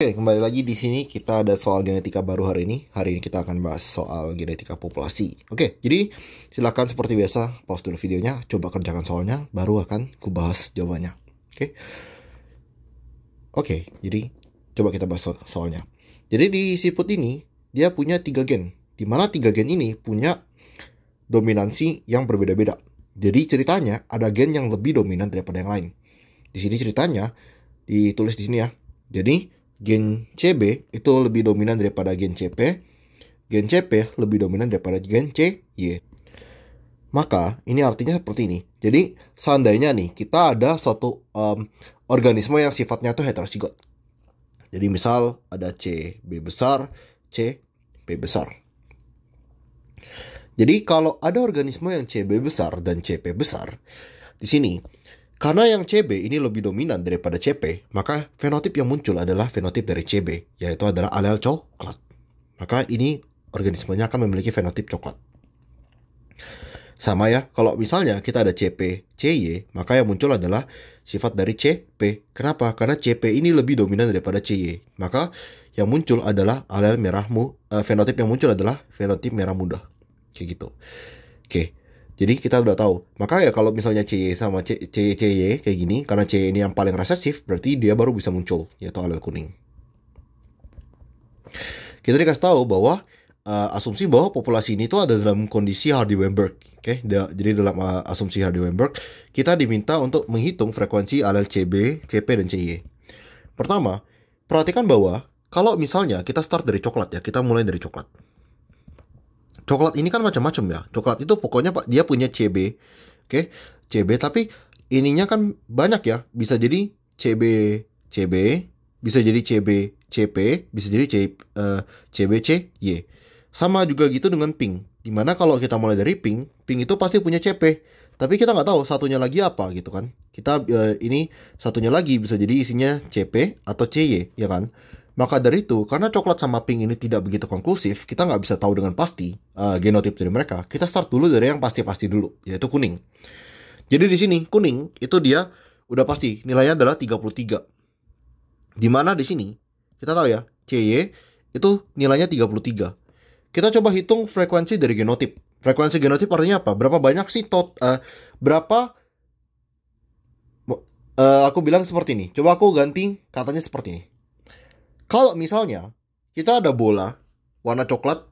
Oke, kembali lagi di sini kita ada soal genetika baru hari ini. Hari ini kita akan bahas soal genetika populasi. Oke, jadi silakan seperti biasa pause dulu videonya, coba kerjakan soalnya, baru akan kubahas jawabannya. Oke, jadi coba kita bahas soalnya. Jadi di siput ini dia punya 3 gen, di mana 3 gen ini punya dominansi yang berbeda-beda. Jadi ceritanya ada gen yang lebih dominan daripada yang lain. Di sini ceritanya ditulis di sini ya. Jadi gen CB itu lebih dominan daripada gen CP. Gen CP lebih dominan daripada gen CY. Maka ini artinya seperti ini. Jadi seandainya nih kita ada suatu organisme yang sifatnya itu heterozigot. Jadi misal ada CB besar, CP besar. Jadi kalau ada organisme yang CB besar dan CP besar, di sini karena yang CB ini lebih dominan daripada CP, maka fenotip yang muncul adalah fenotip dari CB, yaitu adalah alel coklat. Maka ini organismenya akan memiliki fenotip coklat. Sama ya, kalau misalnya kita ada CP, CY, maka yang muncul adalah sifat dari CP. Kenapa? Karena CP ini lebih dominan daripada CY. Maka yang muncul adalah alel merah fenotip yang muncul adalah fenotip merah muda. Kayak gitu. Oke. Jadi kita udah tahu. Maka ya kalau misalnya CY sama CY kayak gini, karena CY ini yang paling resesif, berarti dia baru bisa muncul, yaitu alel kuning. Kita dikasih tahu bahwa asumsi bahwa populasi ini tuh ada dalam kondisi Hardy-Weinberg. Jadi dalam asumsi Hardy-Weinberg, kita diminta untuk menghitung frekuensi alel CB, CP, dan CY. Pertama, perhatikan bahwa kalau misalnya kita start dari coklat ya, kita mulai dari coklat. Coklat ini kan macam-macam ya. Coklat itu pokoknya dia punya CB. CB, tapi ininya kan banyak ya. Bisa jadi CB, bisa jadi CB, CP, bisa jadi CB, CY. Sama juga gitu dengan pink. Dimana kalau kita mulai dari pink itu pasti punya CP. Tapi kita nggak tahu satunya lagi apa gitu kan. Kita ini satunya lagi bisa jadi isinya CP atau CY, ya kan. Maka dari itu, karena coklat sama pink ini tidak begitu konklusif, kita nggak bisa tahu dengan pasti genotip dari mereka. Kita start dulu dari yang pasti-pasti dulu, yaitu kuning. Jadi di sini, kuning itu dia udah pasti, nilainya adalah 33. Dimana di sini, kita tahu ya, CY itu nilainya 33. Kita coba hitung frekuensi dari genotip. Frekuensi genotip artinya apa? Berapa banyak sih aku bilang seperti ini. Coba aku ganti katanya seperti ini. Kalau misalnya kita ada bola warna coklat,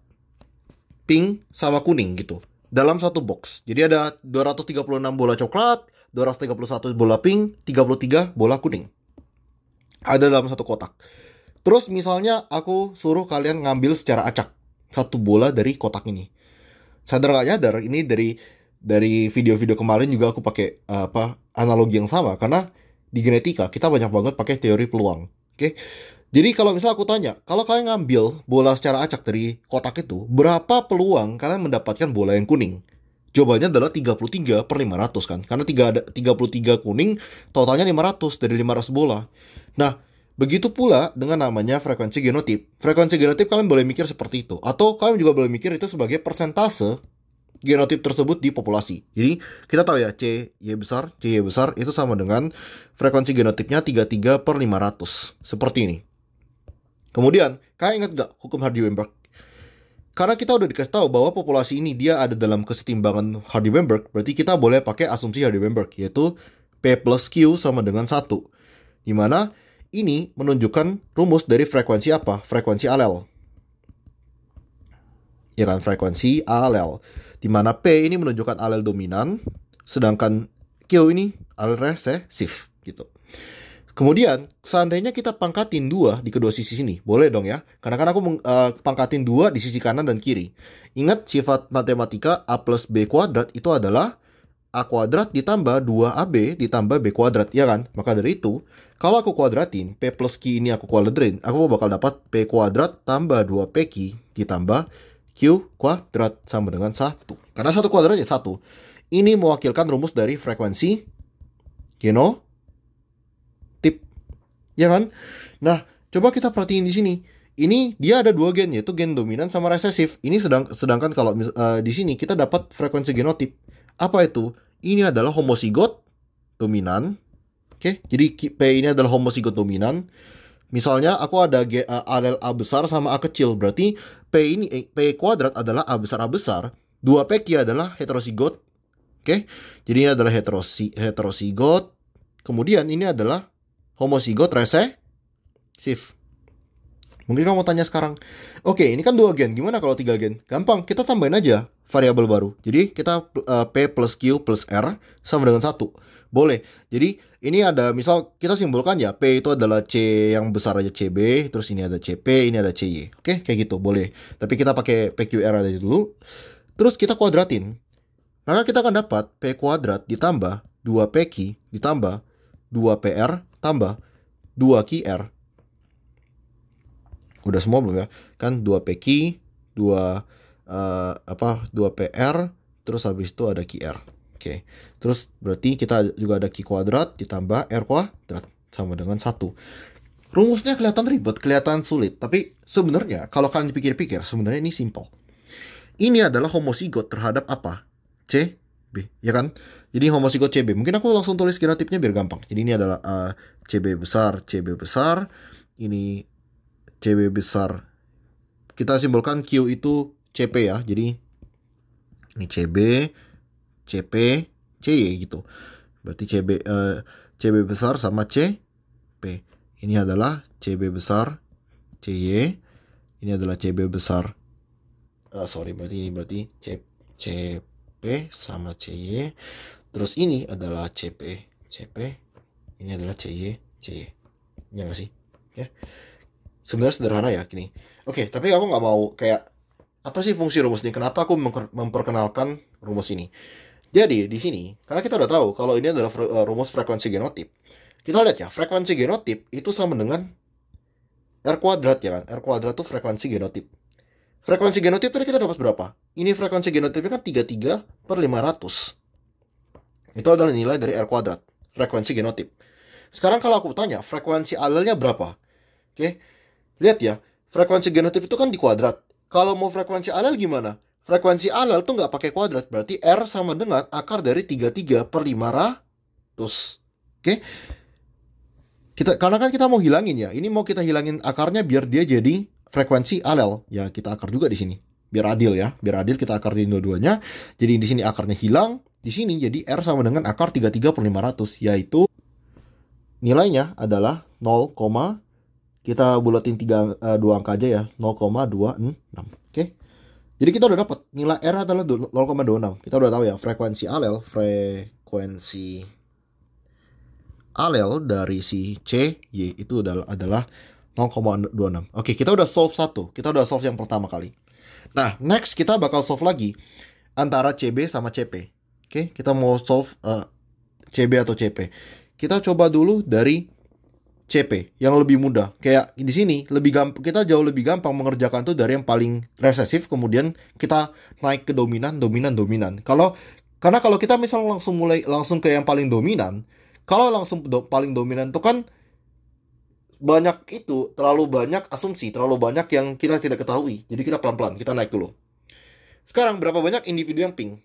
pink, sama kuning gitu dalam satu box. Jadi ada 236 bola coklat, 231 bola pink, 33 bola kuning. Ada dalam satu kotak. Terus misalnya aku suruh kalian ngambil secara acak satu bola dari kotak ini. Sadar gak nyadar, ini dari video-video kemarin juga aku pakai analogi yang sama. Karena di genetika kita banyak banget pakai teori peluang. Jadi kalau misalnya aku tanya, kalau kalian ngambil bola secara acak dari kotak itu, berapa peluang kalian mendapatkan bola yang kuning? Jawabannya adalah 33 per 500 kan. Karena 33 kuning, totalnya 500 dari 500 bola. Nah, begitu pula dengan namanya frekuensi genotip. Frekuensi genotip kalian boleh mikir seperti itu. Atau kalian juga boleh mikir itu sebagai persentase genotip tersebut di populasi. Jadi kita tahu ya, CY besar itu sama dengan frekuensi genotipnya 33 per 500. Seperti ini. Kemudian, kalian ingat gak hukum Hardy-Weinberg? Karena kita udah dikasih tahu bahwa populasi ini dia ada dalam kesetimbangan Hardy-Weinberg, berarti kita boleh pakai asumsi Hardy-Weinberg, yaitu P plus Q sama dengan 1. Dimana ini menunjukkan rumus dari frekuensi apa? Frekuensi alel. Ya kan, frekuensi alel. Dimana P ini menunjukkan alel dominan, sedangkan Q ini alel resesif gitu. Kemudian, seandainya kita pangkatin 2 di kedua sisi sini, boleh dong ya. Karena kan aku pangkatin 2 di sisi kanan dan kiri. Ingat sifat matematika A plus B kuadrat itu adalah A kuadrat ditambah 2AB ditambah B kuadrat, ya kan? Maka dari itu, kalau aku kuadratin, P plus Q ini aku kuadratin, aku bakal dapat P kuadrat tambah 2PQ ditambah Q kuadrat sama dengan 1. Karena 1 kuadrat ya 1. Ini mewakilkan rumus dari frekuensi genotip. Ya kan? Nah, coba kita perhatiin di sini. Ini dia ada 2 gen, yaitu gen dominan sama resesif. Ini sedangkan kalau di sini kita dapat frekuensi genotip. Apa itu? Ini adalah homozigot dominan. Jadi P ini adalah homozigot dominan. Misalnya aku ada alel A besar sama A kecil, berarti P kuadrat adalah A besar, 2PQ adalah heterozigot. Oke. Jadi ini adalah heterozigot. Kemudian ini adalah homozigot resesif. Mungkin kamu tanya sekarang, oke, ini kan 2 gen, gimana kalau 3 gen? Gampang, kita tambahin aja variabel baru. Jadi kita P plus Q plus R sama dengan 1. Boleh. Jadi ini ada, misal kita simbolkan ya, P itu adalah C yang besar aja CB, terus ini ada CP, ini ada CY. Oke, kayak gitu, boleh. Tapi kita pakai PQR aja dulu. Terus kita kuadratin. Maka kita akan dapat P kuadrat ditambah 2PQ ditambah 2PR tambah 2QR. Udah semua belum ya? Kan 2PQ, 2PR, terus habis itu ada QR. Oke. Terus berarti kita juga ada Q kuadrat ditambah R kuadrat sama dengan 1. Rumusnya kelihatan ribet, kelihatan sulit, tapi sebenarnya kalau kalian dipikir-pikir, sebenarnya ini simple. Ini adalah homozigot terhadap apa? CB, ya kan? Jadi homozigot CB. Mungkin aku langsung tulis genotipnya biar gampang. Jadi ini adalah CB besar, ini CB besar. Kita simbolkan Q itu CP ya. Jadi ini CB, CP, CY gitu. Berarti CB besar sama CP. Ini adalah CB besar, CY. Ini adalah CB besar. Berarti CP sama CY. Terus ini adalah CP. Ini adalah CY. Ya nggak sih? Ya. Sebenarnya sederhana ya gini. Oke, tapi aku nggak mau kayak apa sih fungsi rumus ini? Kenapa aku memperkenalkan rumus ini? Jadi di sini, karena kita udah tahu kalau ini adalah rumus frekuensi genotip. Kita lihat ya, frekuensi genotip itu sama dengan R kuadrat ya kan? R kuadrat itu frekuensi genotip. Frekuensi genotip tadi kita dapat berapa? Ini frekuensi genotipnya kan 33/500. Itu adalah nilai dari R kuadrat, frekuensi genotip. Sekarang kalau aku tanya, frekuensi alelnya berapa? Oke, lihat ya, frekuensi genotip itu kan di kuadrat. Kalau mau frekuensi alel gimana? Frekuensi alel tuh nggak pakai kuadrat, berarti R sama dengan akar dari 33/500. Oke, karena kan kita mau hilangin ya, ini mau kita hilangin akarnya biar dia jadi frekuensi alel. Ya kita akar juga di sini, biar adil ya, biar adil kita akar di dua-duanya. Jadi di sini akarnya hilang, di sini jadi R sama dengan akar 33/500, yaitu nilainya adalah 0, kita bulatin 2 angka aja ya, 0,26. Oke. Jadi kita udah dapat nilai R adalah 0,26. Kita udah tahu ya, frekuensi alel dari si CY itu adalah 0,26. Oke, kita udah solve satu. Kita udah solve yang pertama kali. Nah, next kita bakal solve lagi antara CB sama CP. Oke, kita mau solve CB atau CP. Kita coba dulu dari CP yang lebih mudah. Kayak di sini kita jauh lebih gampang mengerjakan tuh dari yang paling resesif, kemudian kita naik ke dominan. Karena kalau kita misal langsung ke yang paling dominan, kalau langsung paling dominan tuh kan terlalu banyak asumsi, terlalu banyak yang kita tidak ketahui. Jadi kita pelan-pelan, kita naik dulu. Sekarang berapa banyak individu yang pink?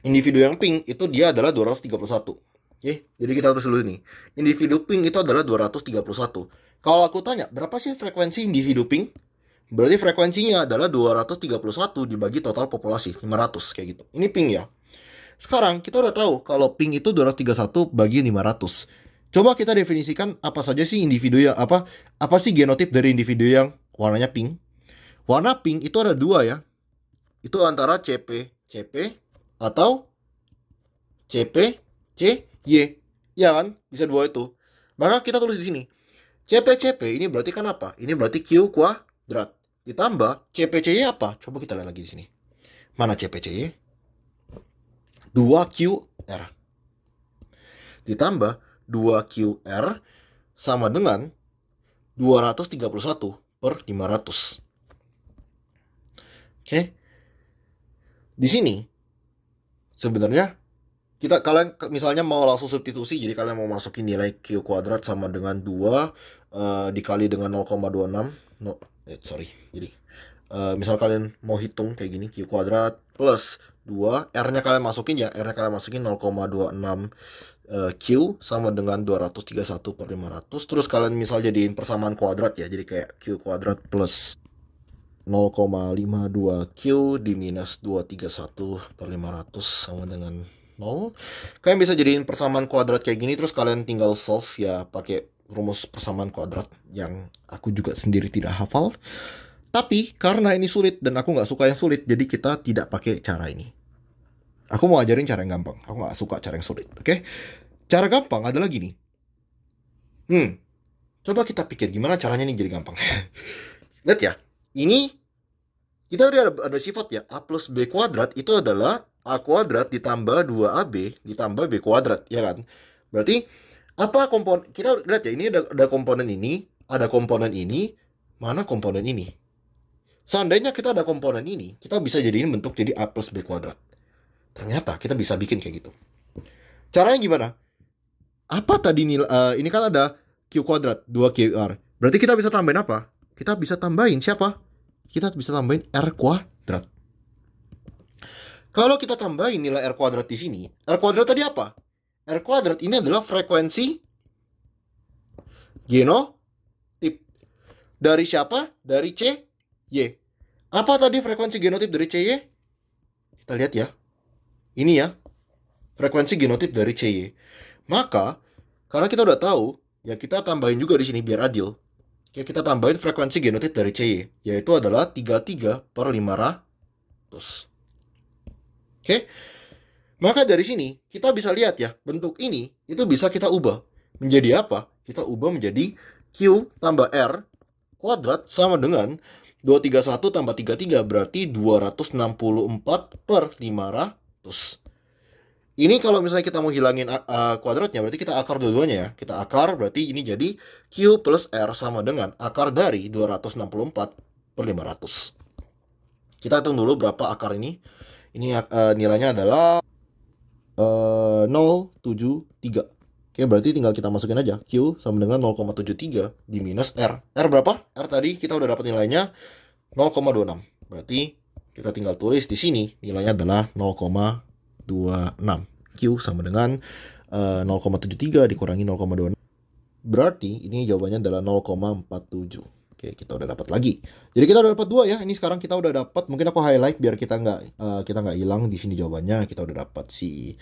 Individu yang pink itu dia adalah 231. Jadi kita harus dulu nih. Individu pink itu adalah 231. Kalau aku tanya, berapa sih frekuensi individu pink? Berarti frekuensinya adalah 231 dibagi total populasi, 500 kayak gitu. Ini pink ya. Sekarang kita udah tahu kalau pink itu 231 bagi 500. Coba kita definisikan apa saja sih individu yang apa sih genotip dari individu yang warnanya pink? Warna pink itu ada 2 ya. Itu antara CP atau CP Y, ya kan? Bisa 2 itu. Maka kita tulis di sini. CP ini berarti kan apa? Ini berarti Q kuadrat. Ditambah CPCY apa? Coba kita lihat lagi di sini. Mana CPCY? 2QR. Ditambah 2QR sama dengan 231/500. Oke. Di sini sebenarnya kalian misalnya mau langsung substitusi, jadi kalian mau masukin nilai Q kuadrat sama dengan 2 dikali dengan 0,26. Jadi Misal kalian mau hitung kayak gini, Q kuadrat plus 2, R-nya kalian masukin ya, R-nya kalian masukin 0,26 Q sama dengan 231 per 500. Terus kalian misal jadiin persamaan kuadrat ya, jadi kayak Q kuadrat plus 0,52 Q di minus 231 per 500 sama dengan 0. Kalian bisa jadiin persamaan kuadrat kayak gini, terus kalian tinggal solve ya pakai rumus persamaan kuadrat yang aku juga sendiri tidak hafal. Tapi karena ini sulit dan aku nggak suka yang sulit, jadi kita tidak pakai cara ini. Aku mau ajarin cara yang gampang. Aku nggak suka cara yang sulit, oke? Cara gampang adalah gini. Coba kita pikir gimana caranya ini jadi gampang. Lihat ya, ini kita ada sifat ya, A plus B kuadrat itu adalah A kuadrat ditambah 2AB ditambah B kuadrat, ya kan? Berarti apa komponen, kita lihat ya, ini ada komponen ini, ada komponen ini, mana komponen ini? Seandainya kita ada komponen ini, kita bisa jadiin bentuk jadi A plus B kuadrat. Ternyata kita bisa bikin kayak gitu. Caranya gimana? Apa tadi nilai, ini kan ada Q kuadrat, 2QR. Berarti kita bisa tambahin apa? Kita bisa tambahin siapa? Kita bisa tambahin R kuadrat. Kalau kita tambahin nilai R kuadrat di sini, R kuadrat tadi apa? R kuadrat ini adalah frekuensi genotip. Dari siapa? Dari C, Y. Apa tadi frekuensi genotip dari CY? Kita lihat ya. Ini ya. Frekuensi genotip dari CY. Maka, karena kita udah tahu, ya kita tambahin juga di sini biar adil. Ya, kita tambahin frekuensi genotip dari CY, yaitu adalah 33 per 500. Oke? Maka dari sini, kita bisa lihat ya, bentuk ini, itu bisa kita ubah. Menjadi apa? Kita ubah menjadi Q tambah R kuadrat sama dengan 231 tambah 33 berarti 264 per 500. Ini kalau misalnya kita mau hilangin kuadratnya, berarti kita akar dua-duanya ya. Kita akar, berarti ini jadi Q plus R sama dengan akar dari 264 per 500. Kita hitung dulu berapa akar ini. Ini nilainya adalah 0,73. Oke, berarti tinggal kita masukin aja. Q sama dengan 0,73 di minus R. R berapa? R tadi kita udah dapat nilainya 0,26. Berarti kita tinggal tulis di sini nilainya adalah 0,26. Q sama dengan 0,73 dikurangi 0,26. Berarti ini jawabannya adalah 0,47. Oke, kita udah dapat lagi. Jadi kita udah dapat 2 ya. Ini sekarang kita udah dapat. Mungkin aku highlight biar kita nggak hilang di sini jawabannya. Kita udah dapat si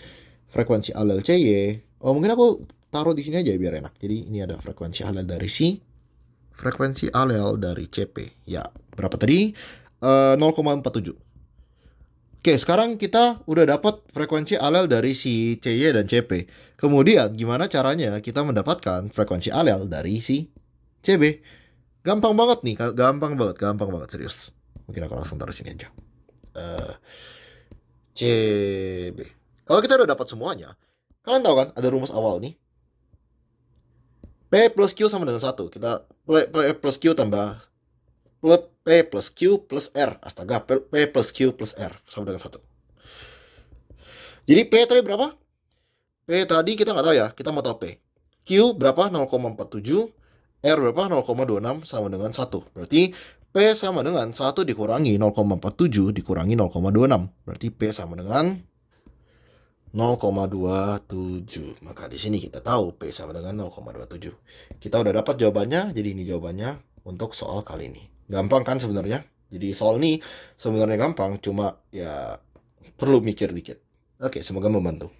frekuensi alel CY. Oh, mungkin aku taruh di sini aja biar enak. Jadi ini ada frekuensi alel dari C, frekuensi alel dari CP. Ya, berapa tadi? 0,47. Oke, sekarang kita udah dapat frekuensi alel dari si CY dan CP. Kemudian gimana caranya kita mendapatkan frekuensi alel dari si CB? Gampang banget nih, gampang banget serius. Mungkin aku langsung taruh sini aja. CB. Kalau kita udah dapat semuanya, kalian tahu kan ada rumus awal nih. P plus Q sama dengan 1. Kita P plus Q tambah P plus Q plus R. Astaga, P plus Q plus R sama dengan 1. Jadi P tadi berapa? P tadi kita nggak tahu ya, kita mau tahu P. Q berapa? 0,47. R berapa? 0,26 sama dengan 1. Berarti P sama dengan 1 dikurangi 0,47 dikurangi 0,26. Berarti P sama dengan 0,27. Maka di sini kita tahu P sama dengan 0,27. Kita udah dapat jawabannya, jadi ini jawabannya untuk soal kali ini. Gampang kan sebenarnya? Jadi soal ini sebenarnya gampang, cuma ya perlu mikir dikit. Oke, semoga membantu.